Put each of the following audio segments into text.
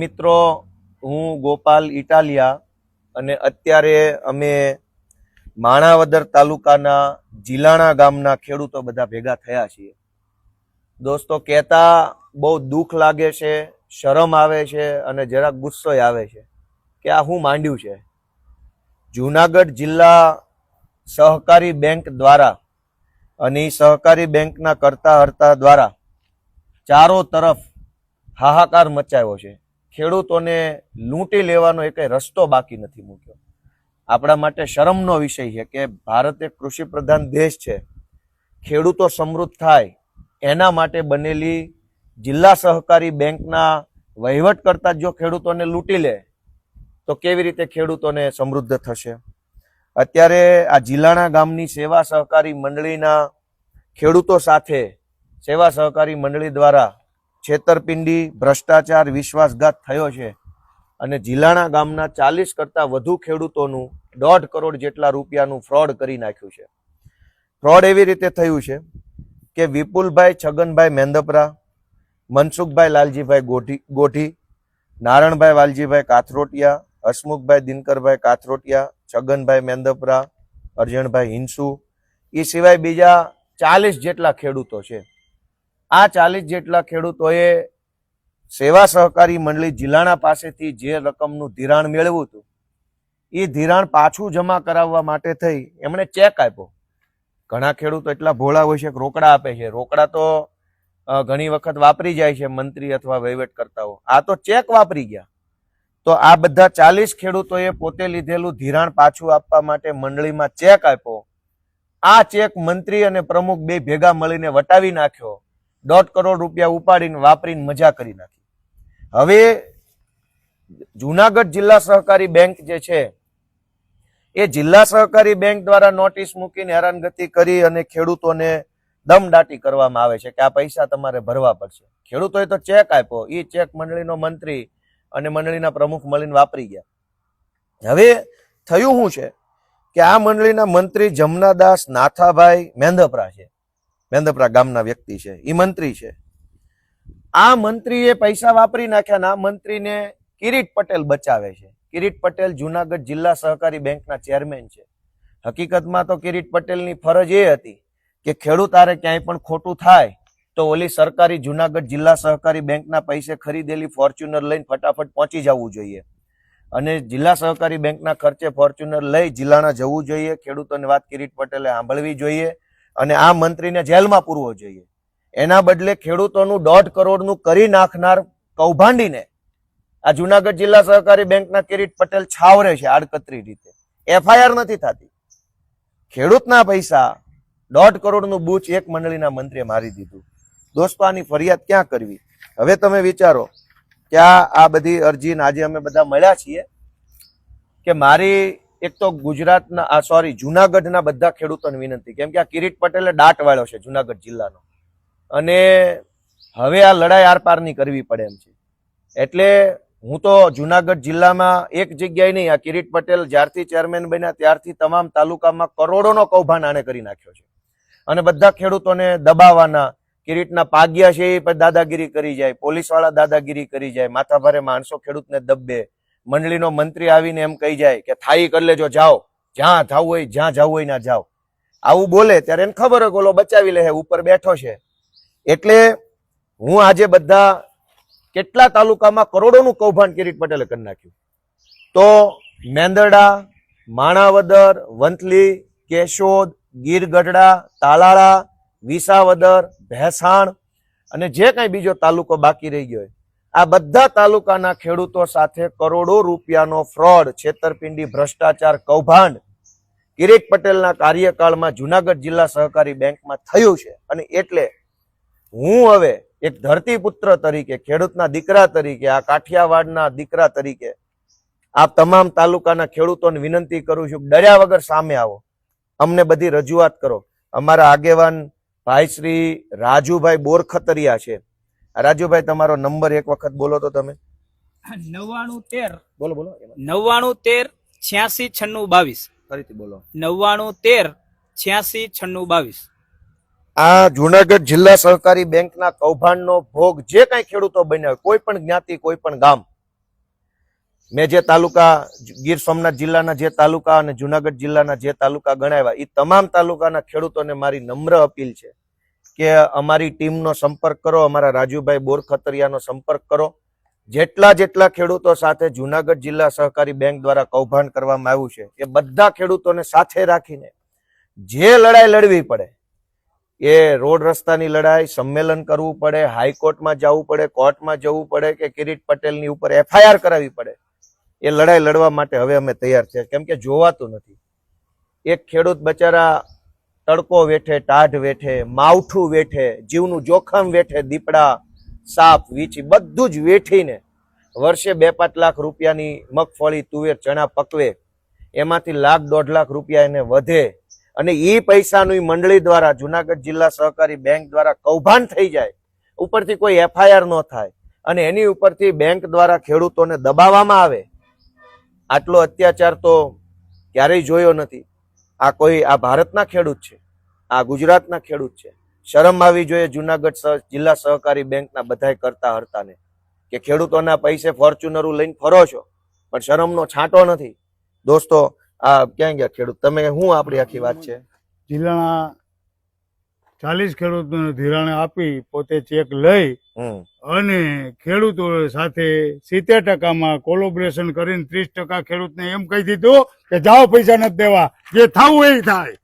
મિત્રો, હું ગોપાલ ઇટાલિયા અને અત્યારે અમે માણાવદર તાલુકાના જીલાણા ગામના ખેડૂતો બધા ભેગા થયા છીએ. દોસ્તો, કહેતા બહુ દુઃખ લાગે છે, શરમ આવે છે અને જરાક ગુસ્સો આવે છે કે આ હું માંડ્યું છે. જુનાગઢ જિલ્લા સહકારી બેંક દ્વારા અને સહકારી બેંકના કરતા હર્તા દ્વારા ચારો તરફ હાહાકાર મચાવ્યો છે. ખેડૂતોને લૂંટી લેવાનો એક રસ્તો બાકી નથી મૂક્યો. આપણા માટે શરમનો વિષય છે કે ભારત એક કૃષિ પ્રધાન દેશ છે. ખેડૂતો સમૃદ્ધ થાય એના માટે બનેલી જિલ્લા સહકારી બેંકના વહીવટ કરતા જો ખેડૂતોને લૂંટી લે તો કેવી રીતે ખેડૂતોને સમૃદ્ધ થશે? અત્યારે આ જીલાણા ગામની સેવા સહકારી મંડળીના ખેડૂતો સાથે સેવા સહકારી મંડળી દ્વારા છેતરપિંડી, ભ્રષ્ટાચાર, વિશ્વાસઘાત થયો છે અને જીલાણા ગામના 40 કરતાં વધુ ખેડૂતોનું 1.5 કરોડ જેટલા રૂપિયાનું ફ્રોડ કરી નાખ્યું છે. ફ્રોડ એવી રીતે થયું છે કે વિપુલભાઈ છગનભાઈ મેંદપરા, મનસુખભાઈ લાલજીભાઈ ગોઠી, નારણભાઈ વાલજીભાઈ કાથરોટિયા, હસમુખભાઈ દિનકરભાઈ કાથરોટિયા, છગનભાઈ મેંદપરા, અરજણભાઈ હિંસુ, એ સિવાય બીજા 40 જેટલા ખેડૂતો છે. આ 40 જેટલા ખેડૂતોએ સેવા સહકારી મંડળી જીલાણા પાસેથી જે રકમનું ધિરાણ મેળવ્યું હતું એ ધિરાણ પાછું જમા કરાવવા માટે થઈ એમણે ચેક આપ્યો. ઘણા ખેડૂતો એટલા ભોળા હોય છે કે રોકડા આપે છે. રોકડા તો ઘણી વખત વાપરી જાય છે મંત્રી અથવા વહીવટકર્તાઓ. આ તો ચેક વાપરી ગયા. તો આ બધા 40 ખેડૂતોએ પોતે લીધેલું ધિરાણ પાછું આપવા માટે મંડળીમાં ચેક આપ્યો. આ ચેક મંત્રી અને પ્રમુખ બે ભેગા મળીને વટાવી નાખ્યો. 1.5 કરોડ રૂપિયા ઉપાડીને વાપરીને મજા કરી નાખી. હવે જુનાગઢ જિલ્લા સહકારી બેંક જે છે એ જિલ્લા સહકારી બેંક દ્વારા નોટિસ મૂકીને હેરાનગતિ કરી અને ખેડૂતોને દમદાટી કરવામાં આવે છે કે આ પૈસા તમારે ભરવા પડશે. ખેડૂતોએ તો ચેક આપ્યો. એ ચેક મંડળીનો મંત્રી અને મંડળીના પ્રમુખ મળીને વાપરી ગયા. હવે થયું શું છે કે આ મંડળીના મંત્રી જમનાદાસ નાથાભાઈ મેંદપરા છે. મેંદપરા ગામના વ્યક્તિ છે, એ મંત્રી છે. આ મંત્રીએ પૈસા વાપરી નાખ્યા ને આ મંત્રીને કિરીટ પટેલ બચાવે છે. કિરીટ પટેલ જુનાગઢ જિલ્લા સહકારી બેંકના ચેરમેન છે. હકીકતમાં તો કિરીટ પટેલની ફરજ એ હતી કે ખેડૂત આરે ક્યાંય પણ ખોટું થાય તો ઓલી સરકારી જુનાગઢ જિલ્લા સહકારી બેંકના પૈસે ખરીદેલી ફોર્ચ્યુનર લઈને ફટાફટ પહોંચી જવું જોઈએ અને જિલ્લા સહકારી બેંકના ખર્ચે ફોર્ચ્યુનર લઈ જિલ્લાના જવું જોઈએ. ખેડૂતોની વાત કિરીટ પટેલે સાંભળવી જોઈએ અને આ મંત્રીને જેલમાં પૂરવો જોઈએ. એના બદલે ખેડૂતોનું 1.5 કરોડનું કરી નાખનાર કૌભાંડીને આ જુનાગઢ જિલ્લા સહકારી બેંકના કિરીટ પટેલ છાવરે છે આડકતરી રીતે. FIR નથી થતી. ખેડૂતના પૈસા 1.5 કરોડનું બૂચ એક મંડળીના મંત્રીએ મારી દીધું. દોસ્તો, આની ફરિયાદ ક્યાં કરવી? હવે તમે વિચારો કે આ બધી અરજીને આજે અમે બધા મળ્યા છીએ કે મારી એક તો ગુજરાતના જુનાગઢના બધા ખેડૂતોને વિનંતી, કેમ કે આ કિરીટ પટેલે દાટ વાળ્યો છે જુનાગઢ જિલ્લાનો અને હવે આ લડાઈ આરપારની કરવી પડે એમ છે. એટલે હું તો જુનાગઢ જિલ્લામાં એક જગ્યાએ નહીં, આ કિરીટ પટેલ જ્યારથી ચેરમેન બન્યા ત્યારથી તમામ તાલુકામાં કરોડોનો કૌભાંડ આને કરી નાખ્યો છે અને બધા ખેડૂતોને દબાવવાના. કિરીટના પાગ્યા છે એ દાદાગીરી કરી જાય, પોલીસ વાળા દાદાગીરી કરી જાય, માથાભારે માણસો ખેડૂતને દબે. મંડળીનો મંત્રી આવીને એમ કહી જાય કે થાઈ કરી લેજો, જાઓ, જ્યાં જવું હોય જ્યાં જવું હોય ના જાઓ. આવું બોલે ત્યારે એને ખબર હોય ઓલો બચાવી લે, ઉપર બેઠો છે. એટલે હું આજે બધા કેટલા તાલુકામાં કરોડોનું કૌભાંડ કિરીટ પટેલે કરી નાખ્યું. તો મેંદરડા, માણાવદર, વંથલી, કેશોદ, ગીર ગઢડા, તાલાળા, વિસાવદર, ભેસાણ અને જે કઈ બીજો તાલુકો બાકી રહી ગયો, આ બધા તાલુકાના ખેડૂતો સાથે કરોડો રૂપિયાનો ફ્રોડ, છેતરપિંડી, ભ્રષ્ટાચાર, કૌભાંડ કિરીટ પટેલના કાર્યકાળમાં જુનાગઢ જિલ્લા સહકારી બેંકમાં થયું છે. અને એટલે હું હવે એક ધરતીપુત્ર તરીકે, ખેડૂતના દીકરા તરીકે, આ કાઠિયાવાડના દીકરા તરીકે આ તમામ તાલુકાના ખેડૂતોને વિનંતી કરું છું, ડર્યા વગર સામે આવો, અમને બધી રજૂઆત કરો. અમારા આગેવાન ભાઈ શ્રી રાજુભાઈ બોરખતરિયા છે. રાજુભાઈ, તમારો નંબર એક વખત બોલો તો તમે. 9913 બોલો બોલો. 9913 869622. ફરીથી બોલો. 9913 869622. આ જુનાગઢ જિલ્લા સહકારી બેંકના કૌભાંડનો ભોગ જે કઈ ખેડૂતો બન્યા હોય, કોઈ પણ જ્ઞાતિ, કોઈ પણ ગામ, મેં જે તાલુકા ગીર સોમનાથ જિલ્લાના જે તાલુકા અને જુનાગઢ જિલ્લાના જે તાલુકા ગણાવ્યા એ તમામ તાલુકાના ખેડૂતોને મારી નમ્ર અપીલ છે કે અમારી ટીમનો સંપર્ક કરો, અમારા રાજુભાઈ બોરખતરિયાનો સંપર્ક કરો. જેટલા ખેડૂતો સાથે જુનાગઢ જિલ્લા સહકારી બેંક દ્વારા કૌભાંડ કરવામાં આવ્યું છે એ બધા ખેડૂતોને સાથે રાખીને જે લડાઈ લડવી પડે, એ રોડ રસ્તાની લડાઈ, સંમેલન કરવું પડે, હાઈકોર્ટમાં જવું પડે, કોર્ટમાં જવું પડે કે કિરીટ પટેલની ઉપર FIR કરાવવી પડે, એ લડાઈ લડવા માટે હવે અમે તૈયાર છે. કેમ કે જોવાતું નથી. એક ખેડૂત બચારા તડકો વેઠે, ટાઢ વેઠે, માવઠું વેઠે, જીવનું જોખમ વેઠે, દીપડા, સાપ, વીછી બધું જ વેઠીને વર્ષે 2-5 લાખ રૂપિયાની મગફળી, તુવેર, ચણા પકવે, એમાંથી $1.5 લાખ રૂપિયા એને વધે અને એ પૈસાનું મંડળી દ્વારા જુનાગઢ જિલ્લા સહકારી બેંક દ્વારા કૌભાંડ થઈ જાય, ઉપરથી કોઈ FIR ન થાય અને એની ઉપરથી બેંક દ્વારા ખેડૂતોને દબાવવામાં આવે, આટલો અત્યાચાર તો ક્યારેય જોયો નથી. આ ભારતના ખેડૂત છે, આ ગુજરાતના ખેડૂત છે. શરમ આવી જોઈએ જુનાગઢ જિલ્લા સહકારી બેંકના બધાય કરતા હરતાને કે ખેડૂતોના પૈસે ફોર્ચ્યુનરો લઈને ફરો છો પણ શરમનો છાંટો નથી. દોસ્તો, આ ક્યાં ગયા ખેડૂત? તમે શું આપણી આખી વાત છે? જિલ્લાના 40 ખેડૂતોને ધિરાણ આપી પોતે ચેક લઈ અને ખેડૂતો સાથે 70%માં કોલોબરેશન કરીને 30% ખેડૂતને એમ કહી દીધું કે જાઓ, પૈસા નથી દેવા, જે થવું એ થાય,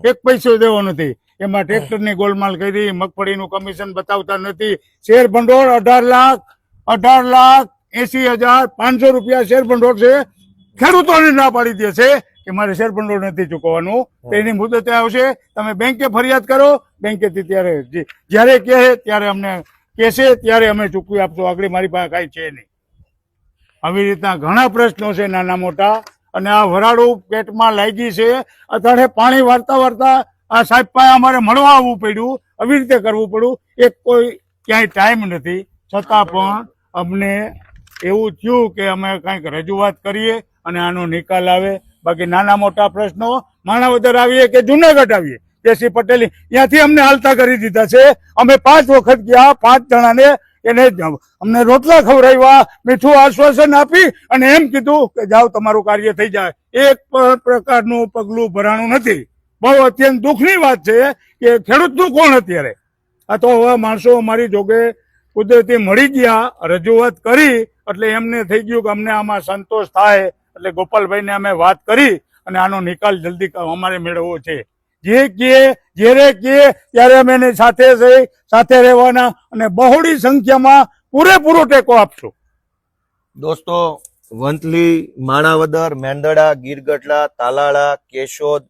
એક પૈસો દેવો નથી. એમાં ટ્રેક્ટરની ગોલમાલ કરી, મગફળીનું કમિશન બતાવતા નથી. શેર ભંડોળ 18,80,500 રૂપિયા શેર ભંડોળ છે. ખેડૂતોને ના પાડી દે છે કે મારે શેર ભંડોળ નથી ચૂકવવાનું, તેની મુદતે આવશે, તમે બેંકે ફરિયાદ કરો, બેંકેથી જ્યારે કહે ત્યારે અમને કહેશે ત્યારે અમે ચૂકવી આપશું, આગળ મારી પાસે કાંઈ છે નહીં. આવી રીતના ઘણા પ્રશ્નો છે નાના મોટા અને આ વરાળું પેટમાં લાગી છે. અત્યારે પાણી વારતા આ સાહેબ પાસે અમારે મળવા આવવું પડ્યું, આવી રીતે કરવું પડ્યું. એક કોઈ ક્યાંય ટાઈમ નથી, છતાં પણ અમને એવું થયું કે અમે કંઈક રજૂઆત કરીએ અને આનો નિકાલ આવે. બાકી નાના મોટા પ્રશ્નો માણાવદર આવીએ કે જુનાગઢ આવીએ, કેસી પટેલ ત્યાંથી અમને હાલતા કરી દીધા છે. અમે 5 વખત ગયા, 5 જણાને એને અમને રોટલા ખવડાવ્યા, મીઠું આશ્વાસન આપી અને એમ કીધું કે જાઓ તમારું કાર્ય થઈ જાય. એક પ્રકારનું પગલું ભરાણું નથી. બહુ અત્યંત દુઃખની વાત છે કે ખેડૂતનું કોણ અત્યારે? આ તો હવે માણસો અમારી જોગે કુદરતી મળી ગયા, રજૂઆત કરી એટલે એમને થઈ ગયું કે અમને આમાં સંતોષ થાય એટલે ગોપાલભાઈને અમે વાત કરી અને આનો નિકાલ જલ્દી અમારે મેળવવો છે. જે કહે જ્યારે કહે ત્યારે અમે એની સાથે રહેવાના અને બહોળી સંખ્યામાં પૂરેપૂરો ટેકો આપશું. દોસ્તો, વંથલી, માણાવદર, મેંદડા, ગીરગઢડા, તાલાળા, કેશોદ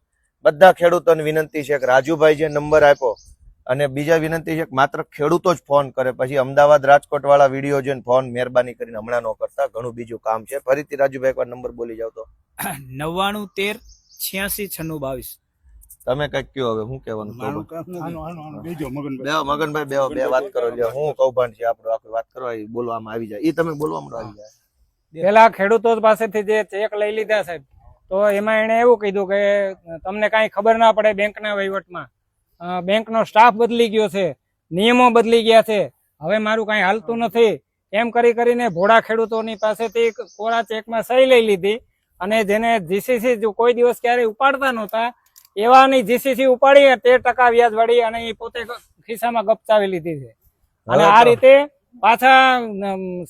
બધા ખેડૂતોને વિનંતી છે કે રાજુભાઈ જે નંબર આપ્યો અને બીજા વિનંતી છે કે માત્ર ખેડૂતો જ ફોન કરે, પછી અમદાવાદ, રાજકોટ વાળા વિડીયો જોઈને ફોન મહેરબાની કરીને હમણાં ન કરતા, ઘણું બીજું કામ છે. ફરીથી રાજુભાઈ એકવાર નંબર બોલી જાવ તો. 9913869622. તમે કઈક કયો, હવે શું કહેવાનું? મગનભાઈ બે વાત કરો, હું કૌભાંડ છે આપણું, આખી વાત કરો, બોલવામાં આવી જાય. તમે બોલવામાં આવી જાય. પેલા ખેડૂતો પાસેથી જે ચેક લઈ લીધા સાહેબ, તો એમાં એને એવું કીધું કે તમને કાંઈ ખબર ના પડે બેંકના વહીવટમાં, બેંકનો સ્ટાફ બદલી ગયો છે, નિયમો બદલી ગયા છે, હવે મારું કાંઈ હાલતું નથી, એમ કરીને ભોળા ખેડૂતોની પાસેથી કોરા ચેકમાં સહી લઈ લીધી અને જેને જીસીસી કોઈ દિવસ ક્યારેય ઉપાડતા નહોતા એવાની જીસીસી ઉપાડી 13% વ્યાજ વાળી અને એ પોતે ખિસ્સામાં ગપચાવી લીધી છે. અને આ રીતે પાછા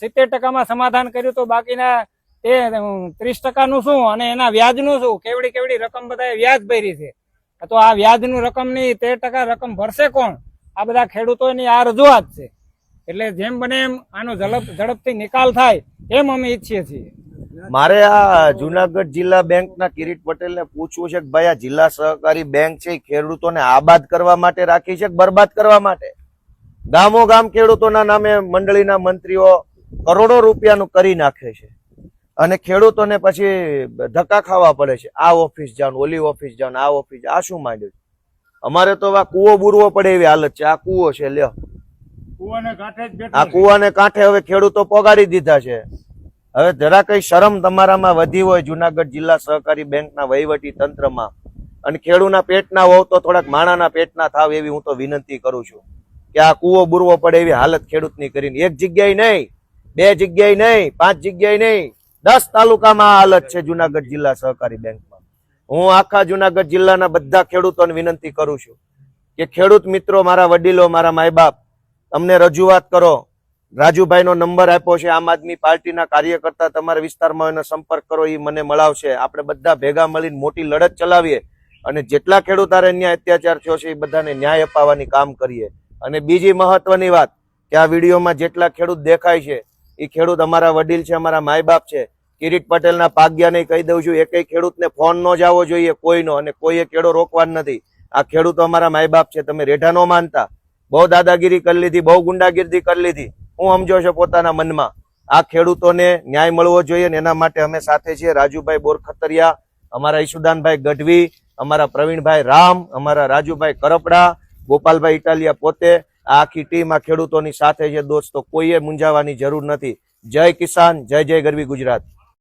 70%માં સમાધાન કર્યું તો બાકીના તે 30% નું શું અને એના વ્યાજનું શું, કેવડી રકમ બધા વ્યાજ ભરી છે. તો આ વ્યાજનું રકમની 13% રકમ ભરશે કોણ? આ બધા ખેડૂતોની આ રજૂઆત છે. એટલે જેમ બને એમ આનો ઝડપથી નિકાલ થાય એમ અમે ઈચ્છીએ છીએ. મારે આ જુનાગઢ જિલ્લા બેંકના કિરીટ પટેલને પૂછવું છે કે ભાઈ આ જિલ્લા સહકારી બેંક છે ખેડૂતોને આબાદ કરવા માટે રાખી છે કે બરબાદ કરવા માટે? ગામો ગામ ખેડૂતોના નામે મંડળીના મંત્રીઓ કરોડો રૂપિયાનું કરી નાખે છે અને ખેડૂતોને પછી ધક્કા ખાવા પડે છે. આ ઓફિસ જાવ, ઓલી ઓફિસ જાવ, આ ઓફિસ. આ શું માંડ્યું? અમારે તો આ કૂવો બુરવો પડે એવી હાલત છે. આ કૂવો છે, લ્યો, આ કૂવાને કાંઠે હવે ખેડૂતો પોગાડી દીધા છે. હવે જરા કઈ શરમ તમારામાં વધી હોય જુનાગઢ જિલ્લા સહકારી બેંકના વહીવટી તંત્રમાં અને ખેડૂના પેટના હોવ તો થોડાક માણાના પેટના થાવ એવી હું તો વિનંતી કરું છું કે આ કૂવો બુરવો પડે એવી હાલત ખેડૂતની કરીને એક જગ્યાએ નહીં, 2 જગ્યાએ નહીં, 5 જગ્યાએ નહીં, 10 તાલુકામાં આ હાલત છે જુનાગઢ જિલ્લા સહકારી બેંકમાં. હું આખા જુનાગઢ જિલ્લાના બધા ખેડૂતોને વિનંતી કરું છું કે ખેડૂત મિત્રો, મારા વડીલો, મારા માય બાપ, તમને રજૂઆત કરો. રાજુભાઈનો નંબર આપ્યો છે, આમ આદમી પાર્ટીના કાર્યકર્તા તમારા વિસ્તારમાં એનો સંપર્ક કરો, એ મને મળાવશે. આપણે બધા ભેગા મળીને મોટી લડત ચલાવીએ અને જેટલા ખેડૂતારે ન્યાય અત્યાચાર થયો છે એ બધાને ન્યાય અપાવવાની કામ કરીએ. અને બીજી મહત્વની વાત કે આ વિડીયોમાં જેટલા ખેડૂત દેખાય છે એ ખેડૂત અમારા વડીલ છે, અમારા માય બાપ છે. કિરીટ પટેલના પાગ્યાને કહી દઉં છું, એકેય ખેડૂતને ફોન ન જવો જોઈએ કોઈનો, અને કોઈએ કેળો રોકવાનો નથી. આ ખેડૂતો અમારા માય બાપ છે. તમે રેઢા ન માનતા. બહુ દાદાગીરી કરી લીધી, બહુ ગુંડાગીરી કરી લીધી. હું સમજો છો પોતાના મનમાં. આ ખેડૂતોને ન્યાય મળવો જોઈએ ને એના માટે અમે સાથે છીએ. રાજુભાઈ બોરખતરિયા, અમારા ઈશુદાનભાઈ ગઢવી, અમારા પ્રવીણભાઈ રામ, અમારા રાજુભાઈ કરપડા, ગોપાલભાઈ ઇટાલિયા પોતે, આ આખી ટીમ આ ખેડૂતોની સાથે છે દોસ્તો. કોઈએ મૂંઝાવાની જરૂર નથી. જય કિસાન, જય જય ગરવી ગુજરાત.